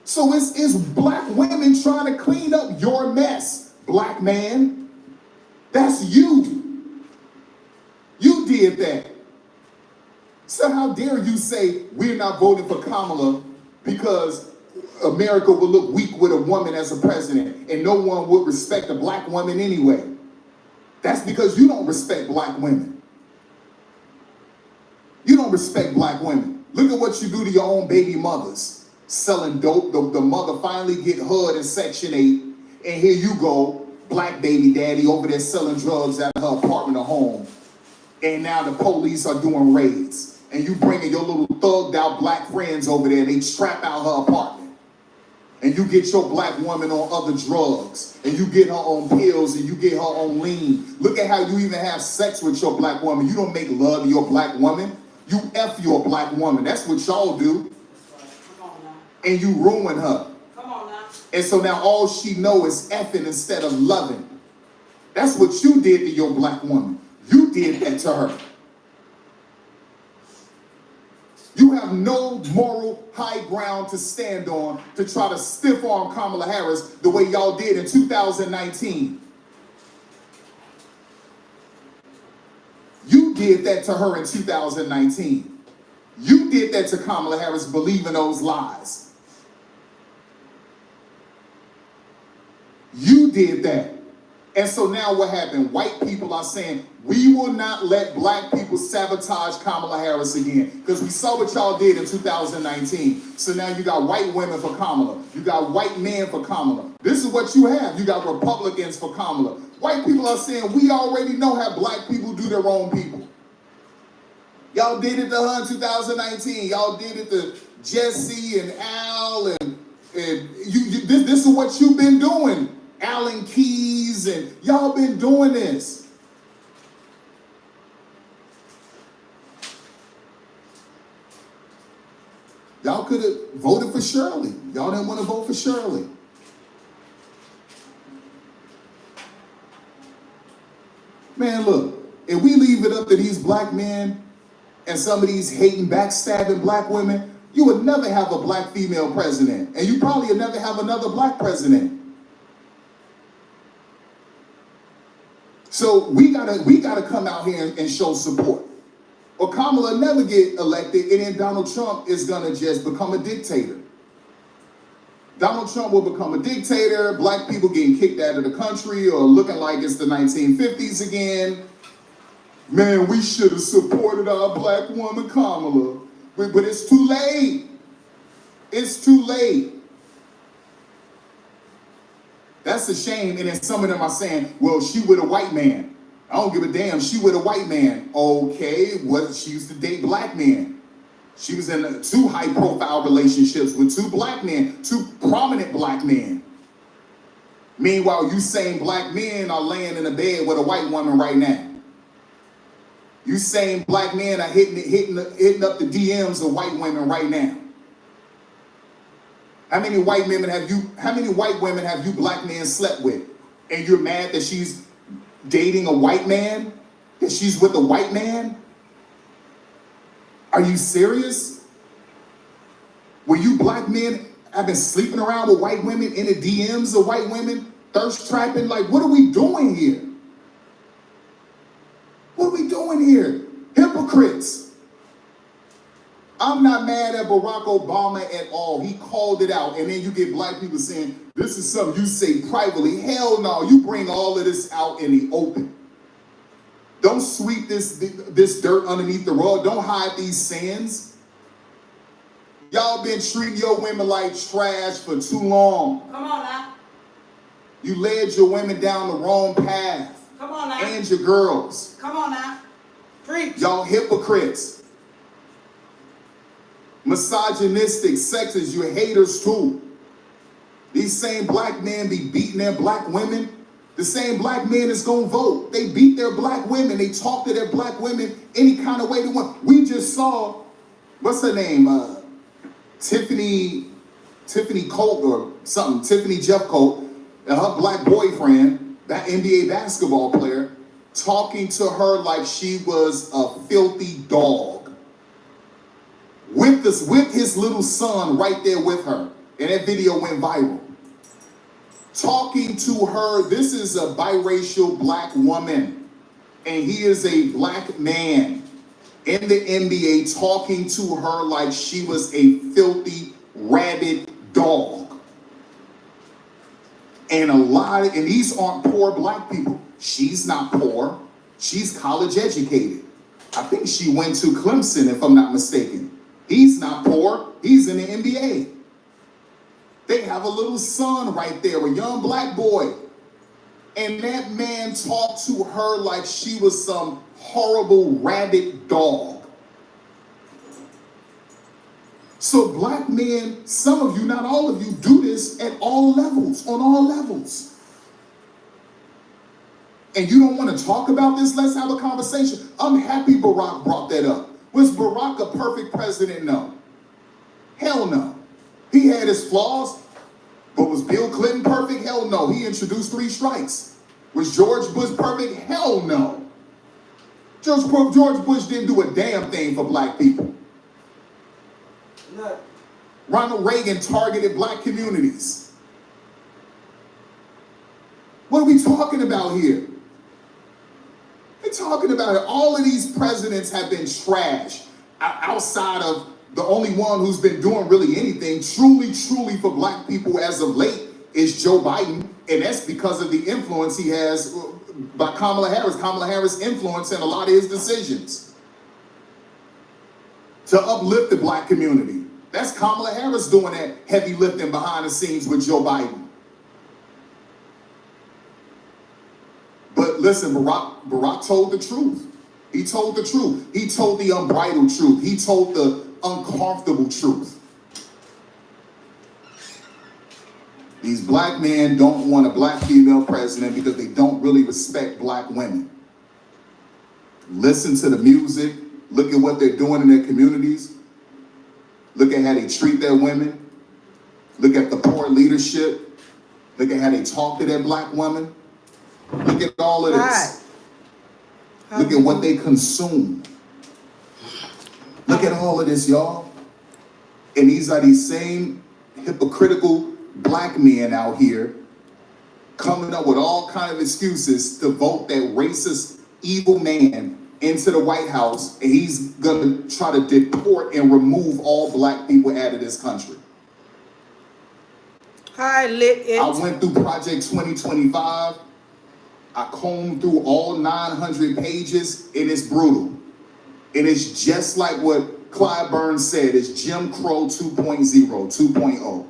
So it's black women trying to clean up your mess, black man. That's you. You did that. So how dare you say we're not voting for Kamala because America will look weak with a woman as a president and no one would respect a black woman anyway. That's because you don't respect black women. You don't respect black women. Look at what you do to your own baby mothers. Selling dope. The mother finally get HUD in Section 8 and here you go, black baby daddy over there selling drugs out of her apartment or home. And now the police are doing raids. And you bringing your little thugged out black friends over there, they trap out her apartment. And you get your black woman on other drugs. And you get her on pills and you get her on lean. Look at how you even have sex with your black woman. You don't make love to your black woman. You F your black woman. That's what y'all do. Come on now. And you ruin her. Come on now. And so now all she know is effing instead of loving. That's what you did to your black woman. You did that to her. You have no moral high ground to stand on to try to stiff arm Kamala Harris the way y'all did in 2019. You did that to her in 2019. You did that to Kamala Harris believing those lies. You did that. And so now what happened? White people are saying, we will not let black people sabotage Kamala Harris again. Because we saw what y'all did in 2019. So now you got white women for Kamala. You got white men for Kamala. This is what you have. You got Republicans for Kamala. White people are saying, we already know how black people do their own people. Y'all did it to her in 2019. Y'all did it to Jesse and Al. And this is what you've been doing. Alan Keyes, and y'all been doing this. Y'all could have voted for Shirley. Y'all didn't want to vote for Shirley. Man, look, if we leave it up to these black men and some of these hating, backstabbing black women, you would never have a black female president. And you probably would never have another black president. So we gotta come out here and show support. Or Kamala never get elected, and then Donald Trump is gonna just become a dictator. Donald Trump will become a dictator, black people getting kicked out of the country or looking like it's the 1950s again. Man, we should have supported our black woman Kamala. But it's too late. It's too late. That's a shame, and then some of them are saying, well, she with a white man. I don't give a damn, she with a white man. Okay, what? She used to date black men. She was in 2 high-profile relationships with 2 black men, 2 prominent black men. Meanwhile, you same black men are laying in a bed with a white woman right now. You same black men are hitting up the DMs of white women right now. How many white women have you black men slept with? And you're mad that she's dating a white man? That she's with a white man? Are you serious? When you black men have been sleeping around with white women in the DMs of white women, thirst trapping, like what are we doing here? What are we doing here? Hypocrites. I'm not mad at Barack Obama at all. He called it out. And then you get black people saying, this is something you say privately. Hell no, you bring all of this out in the open. Don't sweep this dirt underneath the rug. Don't hide these sins. Y'all been treating your women like trash for too long. Come on now. You led your women down the wrong path. Come on now. And your girls. Come on now. Preach. Y'all hypocrites. Misogynistic, sexist, you haters too. These same black men be beating their black women. The same black men is gonna vote. They beat their black women. They talk to their black women any kind of way they want. We just saw, what's her name? Tiffany Colt or something. Tiffany Jeffcoat and her black boyfriend, that NBA basketball player, talking to her like she was a filthy dog. With his little son right there with her. And that video went viral. Talking to her, this is a biracial black woman, and he is a black man in the NBA talking to her like she was a filthy, rabid dog. And these aren't poor black people. She's not poor. She's college educated. I think she went to Clemson, if I'm not mistaken. He's not poor. He's in the NBA. They have a little son right there, a young black boy. And that man talked to her like she was some horrible, rabid dog. So black men, some of you, not all of you, do this at all levels, on all levels. And you don't want to talk about this? Let's have a conversation. I'm happy Barack brought that up. Was Barack a perfect president? No. Hell no. He had his flaws, but was Bill Clinton perfect? Hell no. He introduced 3 strikes. Was George Bush perfect? Hell no. George Bush didn't do a damn thing for black people. Look. Ronald Reagan targeted black communities. What are we talking about here? We're talking about it. All of these presidents have been trash outside of the only one who's been doing really anything truly for black people as of late is Joe Biden. And that's because of the influence he has by Kamala Harris. Kamala Harris influencing a lot of his decisions to uplift the black community. That's Kamala Harris doing that heavy lifting behind the scenes with Joe Biden. But listen, Barack told the truth. He told the truth. He told the unbridled truth. He told the uncomfortable truth. These black men don't want a black female president because they don't really respect black women. Listen to the music. Look at what they're doing in their communities. Look at how they treat their women. Look at the poor leadership. Look at how they talk to their black women. Look at all of this. Look at what they consume. Look at all of this, y'all. And these are these same hypocritical black men out here coming up with all kind of excuses to vote that racist, evil man into the White House, and he's gonna try to deport and remove all black people out of this country. Hi, Lit It. I went through Project 2025. I combed through all 900 pages, and it's brutal. And it's just like what Clyde Burns said, it's Jim Crow 2.0, 2.0.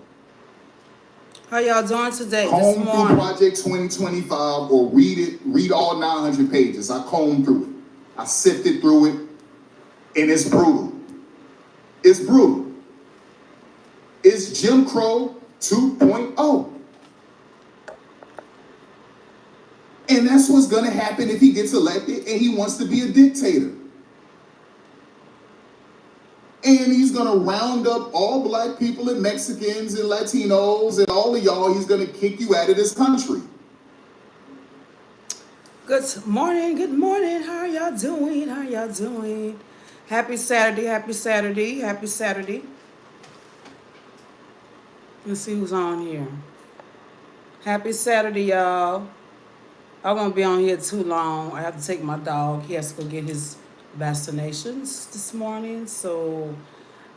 How y'all doing today? Comb This through morning. Project 2025 or read all 900 pages. I combed through it. I sifted through it, and it's brutal. It's brutal. It's Jim Crow 2.0. And that's what's gonna happen if he gets elected and he wants to be a dictator. And he's gonna round up all black people and Mexicans and Latinos and all of y'all. He's gonna kick you out of this country. Good morning. How y'all doing? How y'all doing? Happy Saturday, happy Saturday, happy Saturday. Let's see who's on here. Happy Saturday, y'all. I won't be on here too long. I have to take my dog. He has to go get his vaccinations this morning. So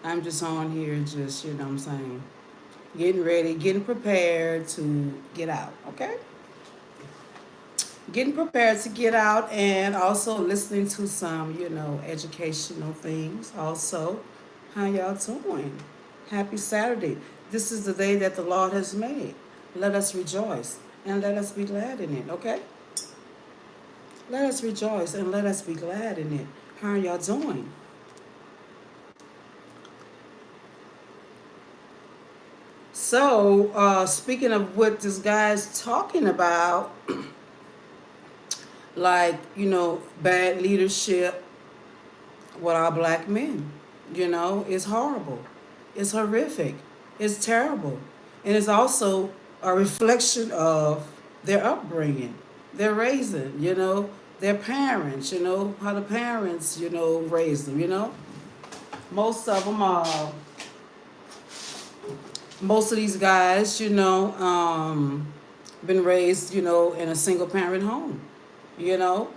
I'm just on here just, you know what I'm saying, getting ready, getting prepared to get out, okay? Getting prepared to get out and also listening to some, you know, educational things also. How y'all doing? Happy Saturday. This is the day that the Lord has made. Let us rejoice and let us be glad in it, okay? Let us rejoice and let us be glad in it. How are y'all doing? So, speaking of what this guy's talking about, like, you know, bad leadership with our black men, you know, it's horrible. It's horrific. It's terrible. And it's also a reflection of their upbringing, their raising, you know, their parents, you know, how the parents, you know, raised them, you know. Most of them are most of these guys, been raised, in a single parent home. You know,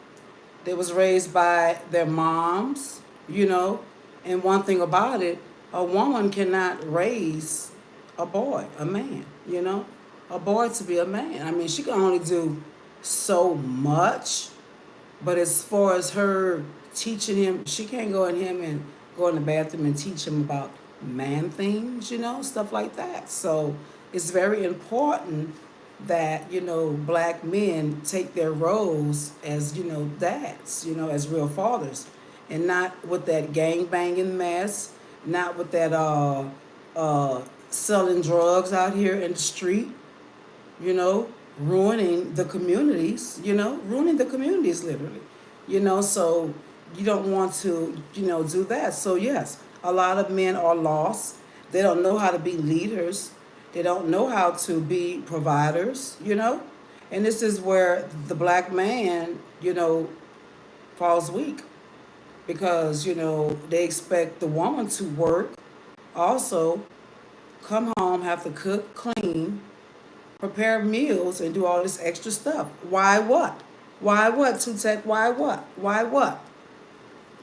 they was raised by their moms, you know. And one thing about it, a woman cannot raise a boy, a man, a boy to be a man. I mean, she can only do so much, but as far as her teaching him, she can't go in him and go in the bathroom and teach him about man things, stuff like that. So it's very important that, black men take their roles as, dads, as real fathers. And not with that gang banging mess, not with that selling drugs out here in the street, ruining the communities, ruining the communities literally, so you don't want to, do that. So yes, a lot of men are lost. They don't know how to be leaders. They don't know how to be providers, and this is where the black man, falls weak because, they expect the woman to work, also come home, have to cook, clean, prepare meals, and do all this extra stuff. Why what? Why what, Tutek? Why what? Why what?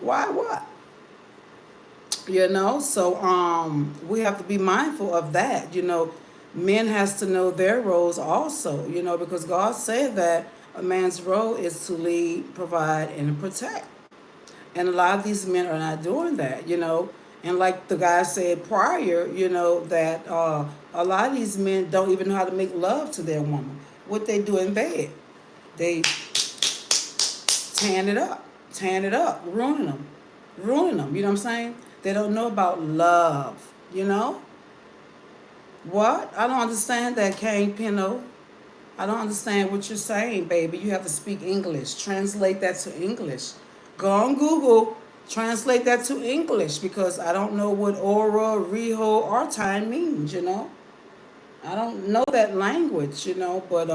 Why what? So we have to be mindful of that. Men has to know their roles also, because God said that a man's role is to lead, provide, and protect. And a lot of these men are not doing that, And like the guy said prior, that a lot of these men don't even know how to make love to their woman. What they do in bed, they tearing it up, ruining them. You know what I'm saying? They don't know about love, What? I don't understand that, Kane Pino. I don't understand what you're saying, baby. You have to speak English. Translate that to English. Go on Google, translate that to English, because I don't know what aura, riho, or time means, I don't know that language, but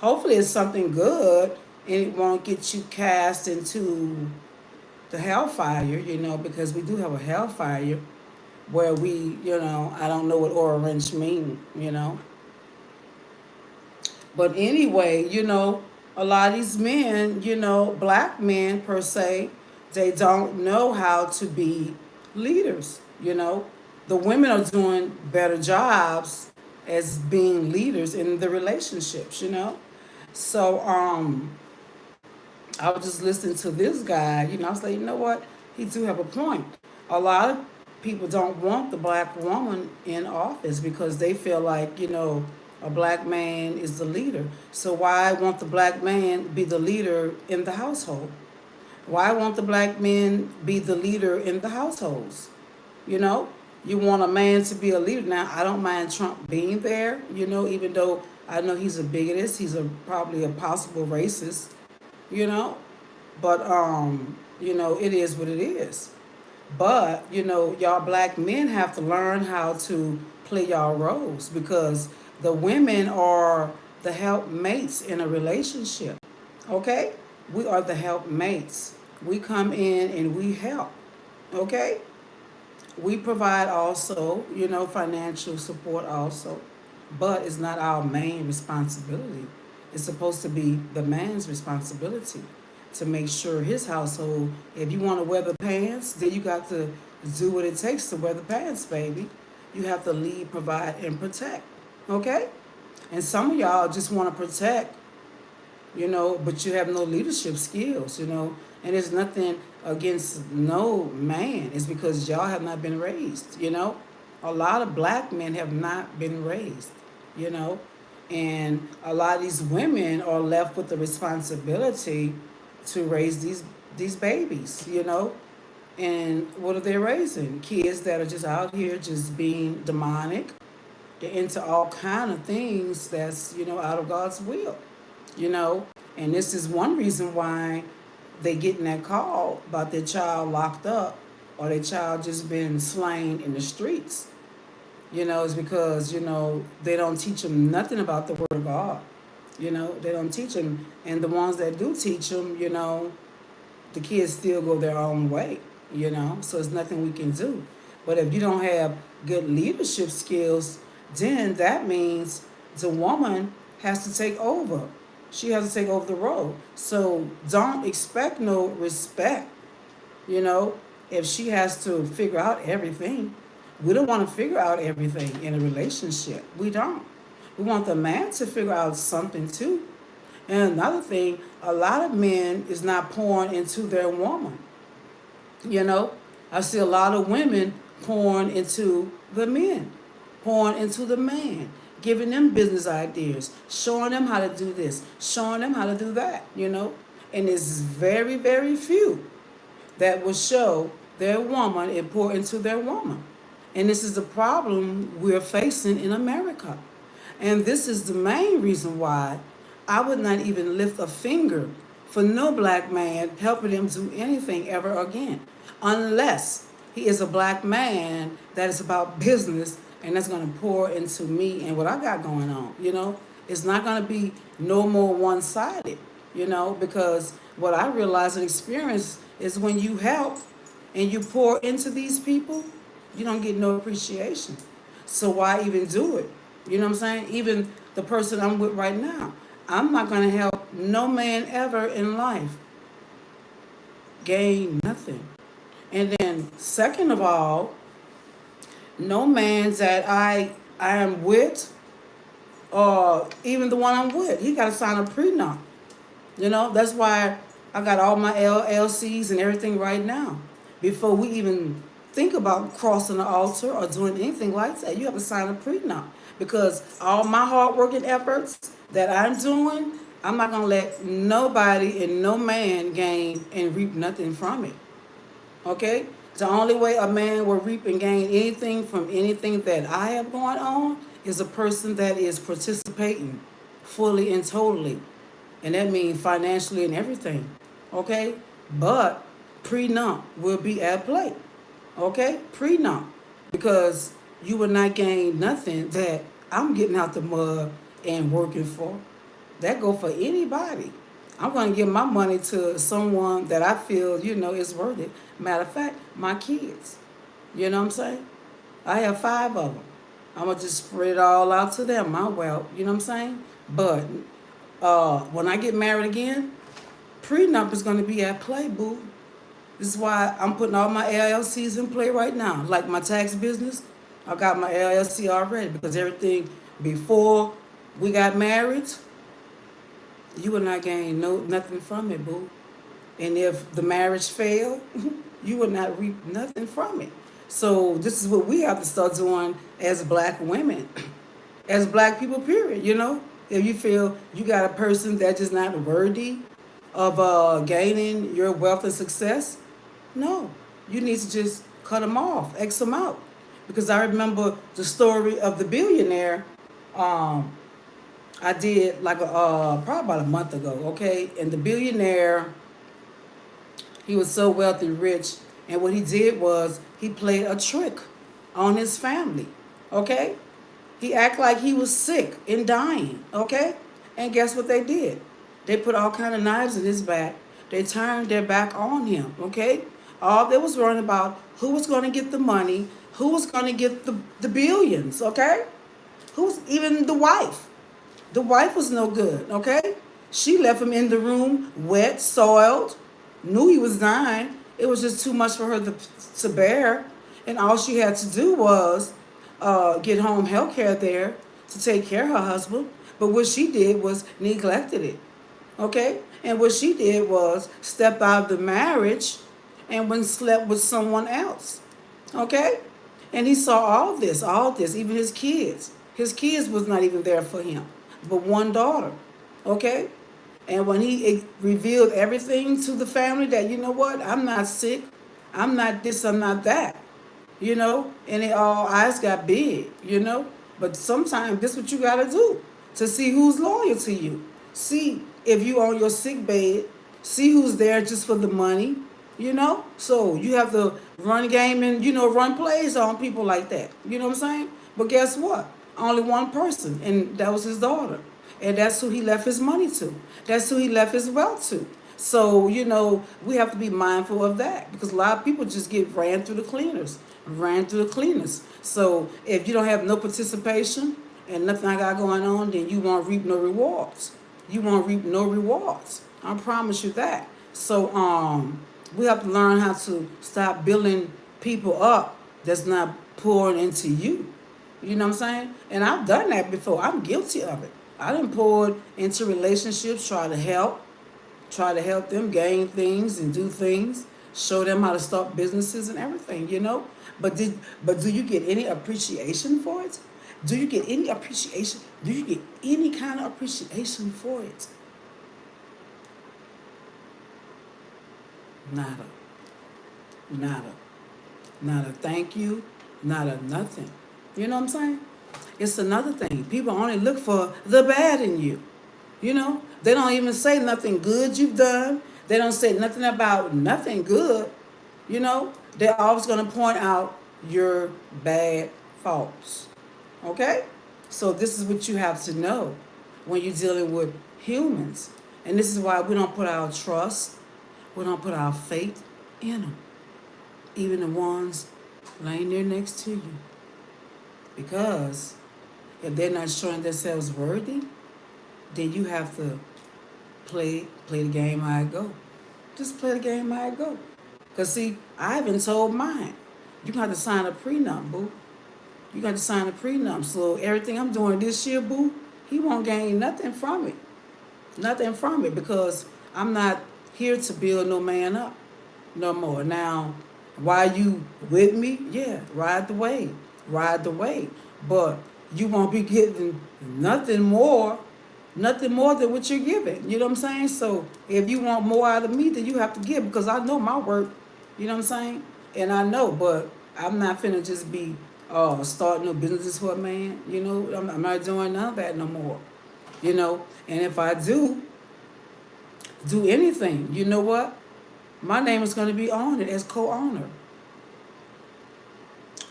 hopefully it's something good and it won't get you cast into the hellfire, because we do have a hellfire where we, I don't know what orange mean, But anyway, a lot of these men, black men per se, they don't know how to be leaders, The women are doing better jobs as being leaders in the relationships, So I was just listening to this guy, I was like, you know what? He do have a point. A lot of people don't want the black woman in office because they feel like, a black man is the leader. So why won't the black man be the leader in the household? Why won't the black men be the leader in the households? You want a man to be a leader. Now, I don't mind Trump being there, even though I know he's a bigotist, he's probably a possible racist, But, it is what it is. But, y'all black men have to learn how to play y'all roles because the women are the helpmates in a relationship. Okay? We are the helpmates. We come in and we help. Okay? We provide also, financial support also. But it's not our main responsibility. It's supposed to be the man's responsibility to make sure his household, if you want to wear the pants, then you got to do what it takes to wear the pants, baby. You have to lead, provide, and protect. Okay? And some of y'all just want to protect, but you have no leadership skills, And there's nothing against no man. It's because y'all have not been raised, A lot of black men have not been raised, And a lot of these women are left with the responsibility to raise these babies, And what are they raising? Kids that are just out here just being demonic. They're into all kind of things that's, out of God's will, And this is one reason why they getting that call about their child locked up or their child just been slain in the streets. It's because, they don't teach them nothing about the Word of God. They don't teach them. And the ones that do teach them, the kids still go their own way, So there's nothing we can do. But if you don't have good leadership skills, then that means the woman has to take over. She has to take over the role. So don't expect no respect, you know, if she has to figure out everything. We don't want to figure out everything in a relationship. We don't. We want the man to figure out something too. And another thing, a lot of men is not pouring into their woman. You know, I see a lot of women pouring into the men, pouring into the man, giving them business ideas, showing them how to do this, showing them how to do that, you know. And it's very, very few that will show their woman and pour into their woman. And this is the problem we're facing in America. And this is the main reason why I would not even lift a finger for no black man helping him do anything ever again, unless he is a black man that is about business and that's going to pour into me and what I got going on. You know, it's not going to be no more one-sided. You know, because what I realize and experience is when you help and you pour into these people, you don't get no appreciation. So why even do it? You know what I'm saying? Even the person I'm with right now, I'm not going to help no man ever in life gain nothing. And then second of all, no man that I am with, or even the one I'm with, he got to sign a prenup. You know, that's why I got all my LLCs and everything right now. Before we even think about crossing the altar or doing anything like that, you have to sign a prenup. Because all my hard working efforts that I'm doing, I'm not going to let nobody and no man gain and reap nothing from it. Okay? The only way a man will reap and gain anything from anything that I have going on is a person that is participating fully and totally. And that means financially and everything. Okay? But prenup will be at play. Okay? Prenup. Because you will not gain nothing that I'm getting out the mud and working for. That go for anybody. I'm going to give my money to someone that I feel, you know, is worth it. Matter of fact, my kids. You know what I'm saying? I have 5 of them. I'm going to just spread it all out to them, my wealth. You know what I'm saying? But when I get married again, prenup is going to be at play, boo. This is why I'm putting all my LLCs in play right now. Like my tax business, I got my LLC already because everything before we got married, you will not gain nothing from it, boo. And if the marriage failed, you will not reap nothing from it. So this is what we have to start doing as black women, as black people, period, you know? If you feel you got a person that's just not worthy of gaining your wealth and success, no, you need to just cut them off, X them out. Because I remember the story of the billionaire. I did like probably about a month ago, okay? And the billionaire, he was so wealthy, rich, and what he did was he played a trick on his family, okay? He acted like he was sick and dying, okay? And guess what they did? They put all kind of knives in his back. They turned their back on him, okay? All they was worrying about who was going to get the money, who was going to get the billions, okay? Who's even the wife? The wife was no good, okay? She left him in the room, wet, soiled, knew he was dying. It was just too much for her to bear. And all she had to do was get home health care there to take care of her husband. But what she did was neglected it, okay? And what she did was step out of the marriage and went and slept with someone else, okay? And he saw all this, even his kids. His kids was not even there for him, but one daughter, okay? And when he revealed everything to the family that, you know what, I'm not sick, I'm not this, I'm not that, you know? And they all eyes got big, you know? But sometimes this is what you got to do to see who's loyal to you. See if you on your sick bed, see who's there just for the money, you know? So you have to run game and, you know, run plays on people like that. You know what I'm saying? But guess what? Only one person, and that was his daughter. And that's who he left his money to. That's who he left his wealth to. So, we have to be mindful of that because a lot of people just get ran through the cleaners. So if you don't have no participation and nothing I got going on, then you won't reap no rewards. You won't reap no rewards. I promise you that. So we have to learn how to stop building people up that's not pouring into you. You know what I'm saying? And I've done that before. I'm guilty of it. I done poured into relationships, try to help them gain things and do things, show them how to start businesses and everything. But do you get any appreciation for it? Do you get any appreciation? Do you get any kind of appreciation for it? Nada. Nada. Nada. Thank you. Nada. Nothing. You know what I'm saying? It's another thing. People only look for the bad in you. They don't even say nothing good you've done. They don't say nothing about nothing good. They're always going to point out your bad faults. Okay? So this is what you have to know when you're dealing with humans. And this is why we don't put our trust, we don't put our faith in them. Even the ones laying there next to you. Because if they're not showing themselves worthy, then you have to play the game how it go. Just play the game how it go. Because see, I haven't told mine. You got to sign a prenup, boo. You got to sign a prenup. So everything I'm doing this year, boo, he won't gain nothing from it. Nothing from it because I'm not here to build no man up no more. Now, while you with me, yeah, ride the wave. Ride the wave. But you won't be getting nothing more than what you're giving. You know what I'm saying? So if you want more out of me, then you have to give because I know my work. You know what I'm saying? And I know, but I'm not finna just be starting no businesses for a man. I'm not doing none of that no more. And if I do anything, you know what? My name is going to be on it as co-owner.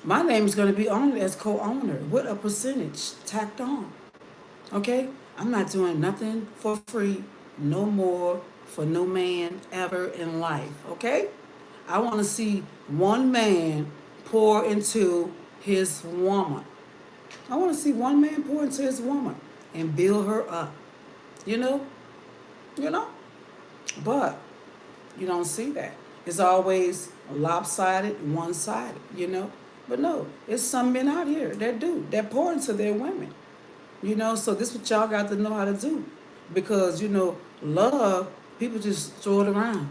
My name is going to be on it as co-owner with a percentage tacked on. Okay? I'm not doing nothing for free no more for no man ever in life. Okay? I want to see one man pour into his woman. I want to see one man pour into his woman and build her up. You know? But you don't see that. It's always lopsided, one-sided, But no, it's some men out here that do. That pour into their women. So this is what y'all got to know how to do. Because, love, people just throw it around.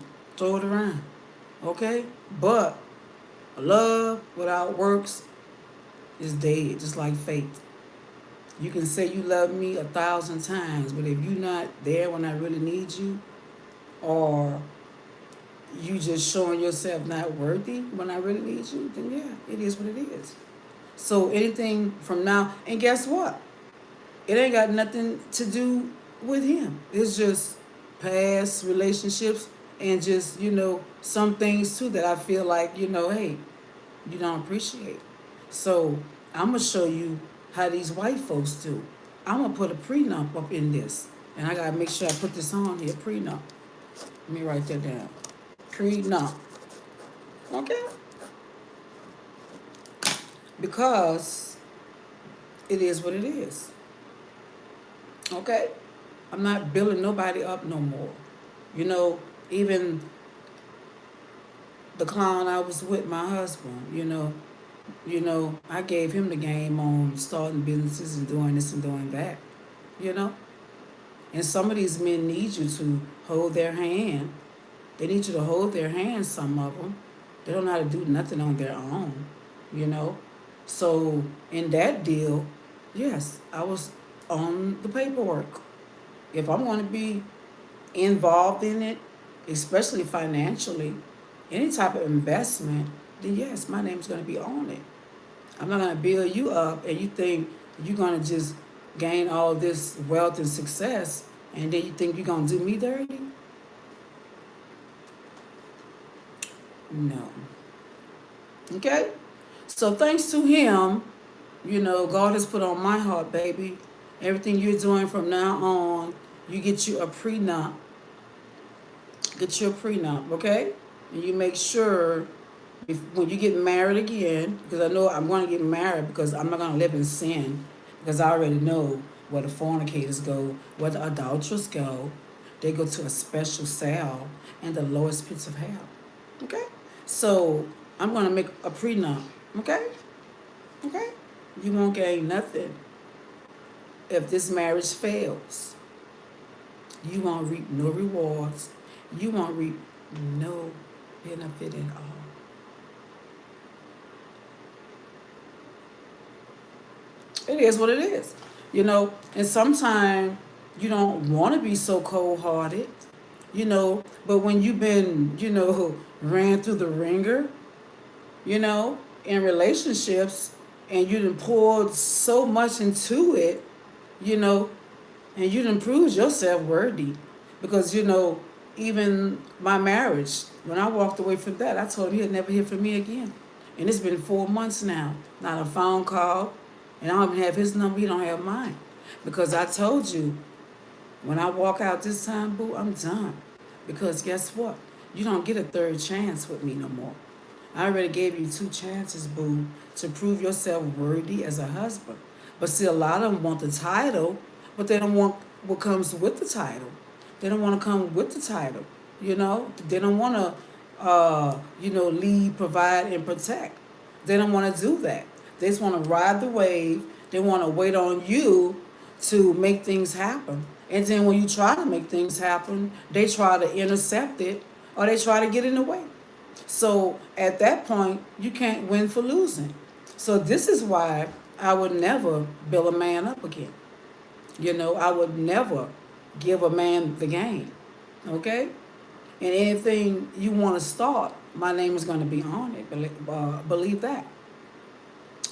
Okay? But love without works is dead, just like faith. You can say you love me 1,000 times, but if you're not there when I really need you, or you just showing yourself not worthy when I really need you, then yeah, it is what it is. So anything from now, and guess what? It ain't got nothing to do with him. It's just past relationships and just, some things too that I feel like, hey, you don't appreciate. So I'm going to show you how these white folks do. I'm going to put a prenup up in this. And I got to make sure I put this on here, prenup. Let me write that down. Prenup. Okay? Because it is what it is. Okay? I'm not building nobody up no more. Even the clown I was with, my husband, I gave him the game on starting businesses and doing this and doing that, And some of these men need you to hold their hand. They need you to hold their hand, some of them. They don't know how to do nothing on their own, So in that deal, yes, I was on the paperwork. If I'm going to be involved in it, especially financially, any type of investment, then yes, my name's going to be on it. I'm not going to build you up and you think you're going to just gain all this wealth and success and then you think you're going to do me dirty? No. Okay? So thanks to him, God has put on my heart, baby, everything you're doing from now on, you get you a prenup. Get your prenup, okay? And you make sure when you get married again, because I know I'm going to get married because I'm not going to live in sin, because I already know where the fornicators go, where the adulterers go. They go to a special cell in the lowest pits of hell, okay? So I'm going to make a prenup, okay? Okay? You won't gain nothing if this marriage fails. You won't reap no rewards. You won't reap no benefit at all. It is what it is, and sometimes you don't want to be so cold-hearted, but when you've been, ran through the ringer, in relationships, and you done poured so much into it, you know, and you done proved yourself worthy. Because, even my marriage, when I walked away from that, I told him he'd never hear from me again. And it's been 4 months now. Not a phone call. And I don't even have his number, he don't have mine. Because I told you, when I walk out this time, boo, I'm done. Because guess what? You don't get a third chance with me no more. I already gave you 2 chances, boo, to prove yourself worthy as a husband. But see, a lot of them want the title, but they don't want what comes with the title. They don't want to come with the title, They don't want to, lead, provide, and protect. They don't want to do that. They just want to ride the wave. They want to wait on you to make things happen. And then when you try to make things happen, they try to intercept it or they try to get in the way. So at that point, you can't win for losing. So this is why I would never build a man up again. I would never give a man the game. Okay? And anything you want to start, my name is going to be on it. Believe that.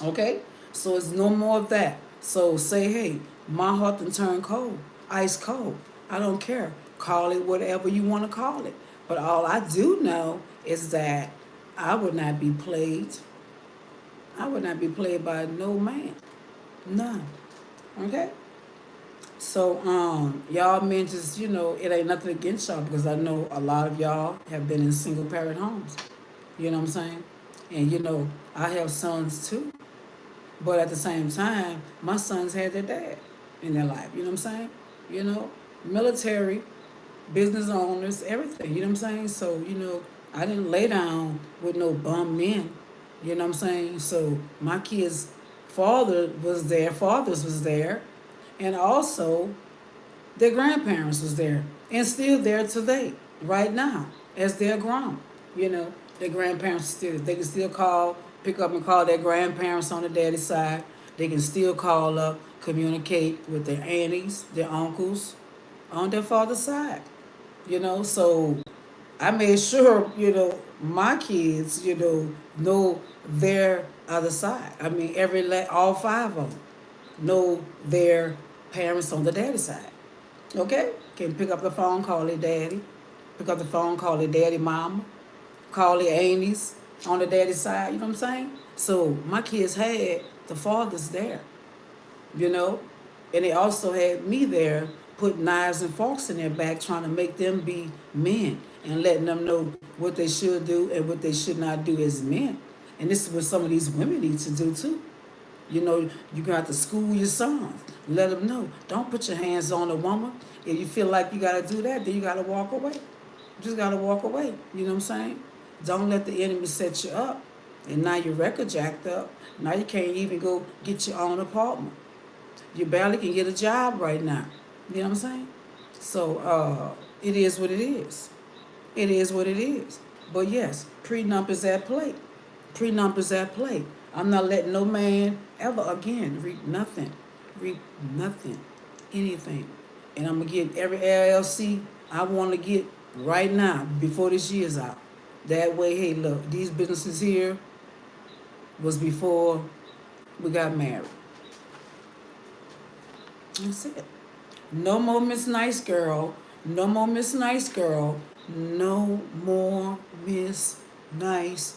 Okay? So it's no more of that. So say, hey, my heart done turned cold, ice cold. I don't care. Call it whatever you want to call it. But all I do know is that I would not be played. I would not be played by no man. None. Okay? So, y'all men just, it ain't nothing against y'all because I know a lot of y'all have been in single parent homes. You know what I'm saying? And, I have sons too. But at the same time, my sons had their dad in their life. You know what I'm saying? Military, business owners, everything. You know what I'm saying? So, I didn't lay down with no bum men. You know what I'm saying? So my kids' fathers was there. And also, their grandparents was there. And still there today, right now, as they're grown. Their grandparents they can still pick up and call their grandparents on the daddy side. They can still call up, communicate with their aunties, their uncles on their father's side. So I made sure, my kids, know their other side. I mean, all 5 of them know their parents on the daddy side. Okay? Can pick up the phone, call their daddy. Pick up the phone, call their daddy mama. Call their aunties on the daddy side. You know what I'm saying? So my kids had the fathers there. And they also had me there, put knives and forks in their back, trying to make them be men and letting them know what they should do and what they should not do as men. And this is what some of these women need to do too. You got to school your sons. Let them know. Don't put your hands on a woman. If you feel like you got to do that, then you got to walk away. You just got to walk away. You know what I'm saying? Don't let the enemy set you up. And now your record jacked up. Now you can't even go get your own apartment. You barely can get a job right now. You know what I'm saying? So it is what it is. It is what it is. But yes, prenup is at play. Prenup is at play. I'm not letting no man ever again reap nothing. Reap nothing. Anything. And I'm going to get every LLC I want to get right now before this year's out. That way, hey, look, these businesses here was before we got married. That's it. No more Miss Nice Girl. No more Miss Nice Girl. No more Miss Nice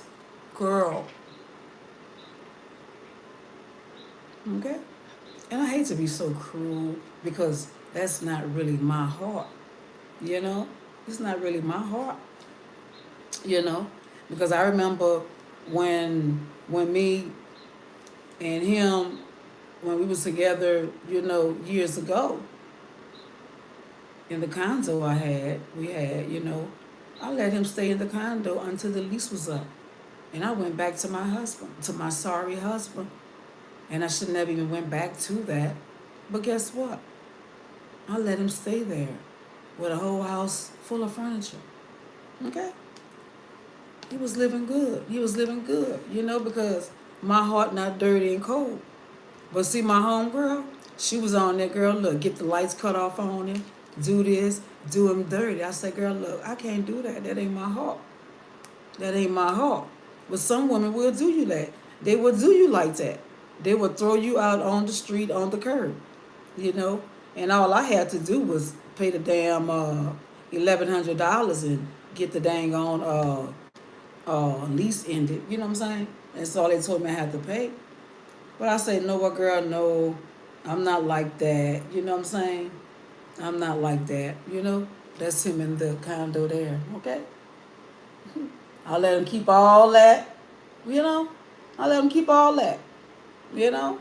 Girl. Okay? And I hate to be so cruel because that's not really my heart. It's It's not really my heart, you know, because I remember when me and him, when we was together, you know, years ago, in the condo we had, you know, I let him stay in the condo until the lease was up. And I went back to my husband, to my sorry husband. And I should never even went back to that. But guess what? I let him stay there with a whole house full of furniture. Okay? He was living good. He was living good, you know, because my heart not dirty and cold. But see, my homegirl, she was on there, girl, look, get the lights cut off on him, do this, do him dirty. I said, girl, look, I can't do that. That ain't my heart. That ain't my heart. But some women will do you that. They will do you like that. They will throw you out on the street, on the curb, you know. And all I had to do was pay the damn $1,100 and get the dang on lease ended. You know what I'm saying? That's all they told me I had to pay. But I said, no, what, girl, no, I'm not like that. You know what I'm saying? I'm not like that. You know, that's him in the condo there. Okay. I let him keep all that. You know, I let him keep all that. You know,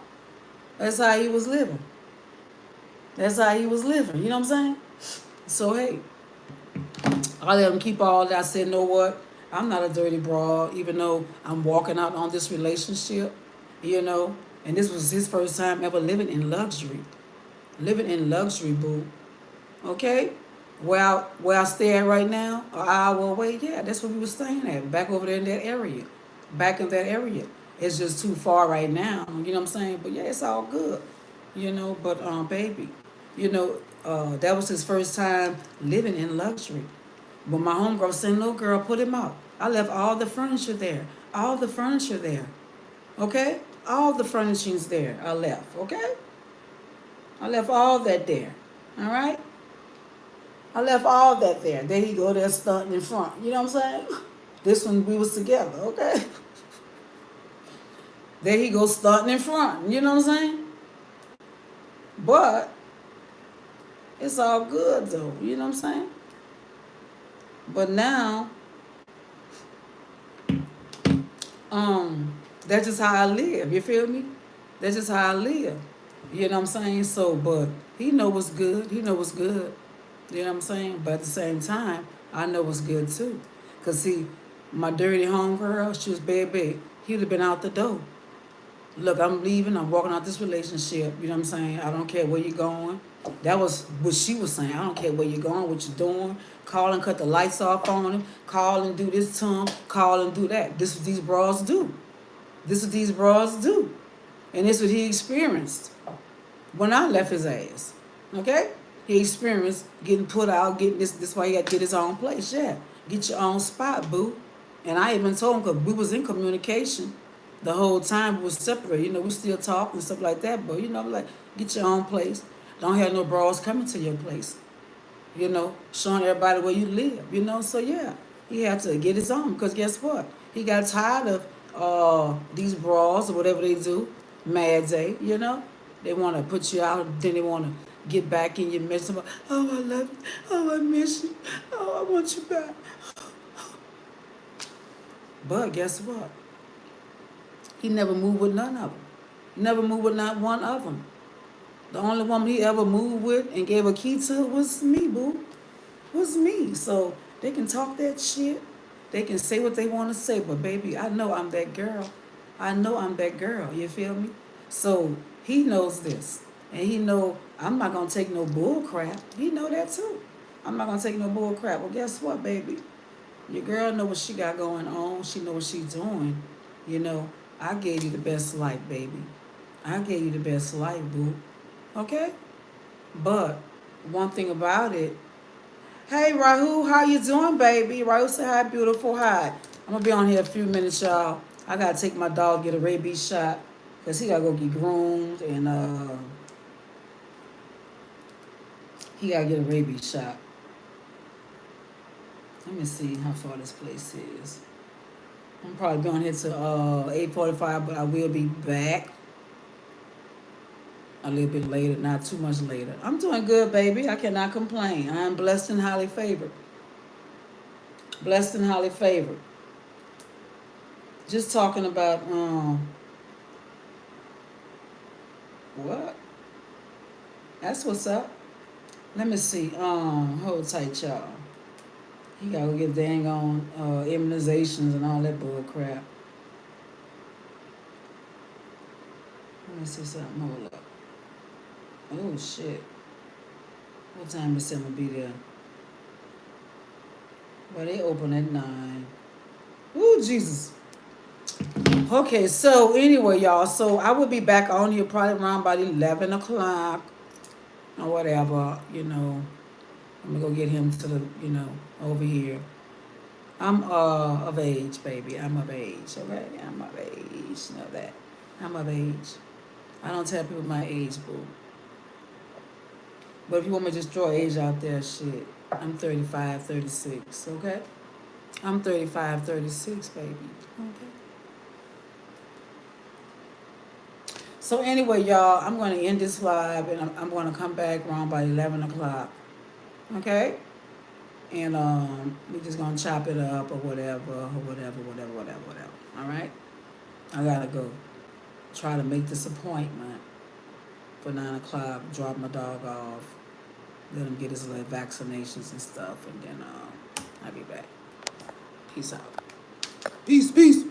that's how he was living. That's how he was living. You know what I'm saying? So, hey, I let him keep all that. I said, know what? I'm not a dirty broad, even though I'm walking out on this relationship, you know. And this was his first time ever living in luxury. Living in luxury, boo. Okay? Where I stay at right now, an hour away, yeah, that's where we were staying at. Back over there in that area. Back in that area. It's just too far right now, you know what I'm saying? But yeah, it's all good, you know. But baby, you know, that was his first time living in luxury. But my homegirl said, no, girl, put him out. I left all the furniture there. All the furniture there. Okay? All the furnishings there I left, okay? I left all that there. All right? I left all that there. There he go there stunting in front. You know what I'm saying? This one we was together, okay? There he goes starting in front. You know what I'm saying? But it's all good though. You know what I'm saying? But now, that's just how I live. You feel me? That's just how I live. You know what I'm saying? So, but he know what's good. He know what's good. You know what I'm saying? But at the same time, I know what's good too. Cause see, my dirty homegirl, she was bad. He'd have been out the door. Look, I'm leaving. I'm walking out this relationship. You know what I'm saying? I don't care where you're going. That was what she was saying. I don't care where you're going, what you're doing. Call and cut the lights off on him. Call and do this to him. Call and do that. This is what these bras do. This is what these bras do. And this is what he experienced when I left his ass. Okay? He experienced getting put out, getting this. This is why he got to get his own place. Yeah. Get your own spot, boo. And I even told him, because we was in communication the whole time. We was separated. You know, we still talk and stuff like that. But, you know, like, get your own place. Don't have no bras coming to your place. You know, showing everybody where you live. You know, so yeah. He had to get his own. Because guess what? He got tired of these bras or whatever they do. Mad Day, you know. They want to put you out. Then they want to get back in your midst. About, oh, I love you. Oh, I miss you. Oh, I want you back. But guess what? He never moved with none of them. Never moved with not one of them. The only woman he ever moved with and gave a key to was me, boo. Was me. So they can talk that shit. They can say what they want to say. But baby, I know I'm that girl. I know I'm that girl. You feel me? So he knows this. And he know I'm not going to take no bull crap. He know that too. I'm not going to take no bull crap. Well, guess what, baby? Your girl know what she got going on. She know what she doing. You know, I gave you the best life, baby. I gave you the best life, boo. Okay? But one thing about it, hey, Rahu, how you doing, baby? Rahu said, hi, beautiful, hi. I'm going to be on here a few minutes, y'all. I got to take my dog, get a rabies shot, because he got to go get groomed, and he got to get a rabies shot. Let me see how far this place is. I'm probably going here to 8:45, but I will be back a little bit later, not too much later. I'm doing good, baby. I cannot complain. I am blessed and highly favored. Blessed and highly favored. Just talking about what? That's what's up. Let me see. Hold tight, y'all. He gotta get dang on immunizations and all that bull crap. Let me see something. Hold up. Oh shit. What time is it gonna be there? Well, they open at 9. Ooh, Jesus. Okay, so anyway, y'all. So I will be back on here probably around about 11 o'clock or whatever, you know. I'm gonna go get him to the, you know, over here. I'm of age, baby. I'm of age, okay? I'm of age. You know that. I'm of age. I don't tell people my age, boo. But if you want me to just draw age out there, shit. I'm 35, 36, okay? I'm 35, 36, baby. Okay. So anyway, y'all, I'm going to end this live, and I'm going to come back around by 11 o'clock. Okay? And we're just going to chop it up or whatever. All right? I got to go try to make this appointment for 9 o'clock, drop my dog off, let him get his little vaccinations and stuff, and then I'll be back. Peace out. Peace, peace.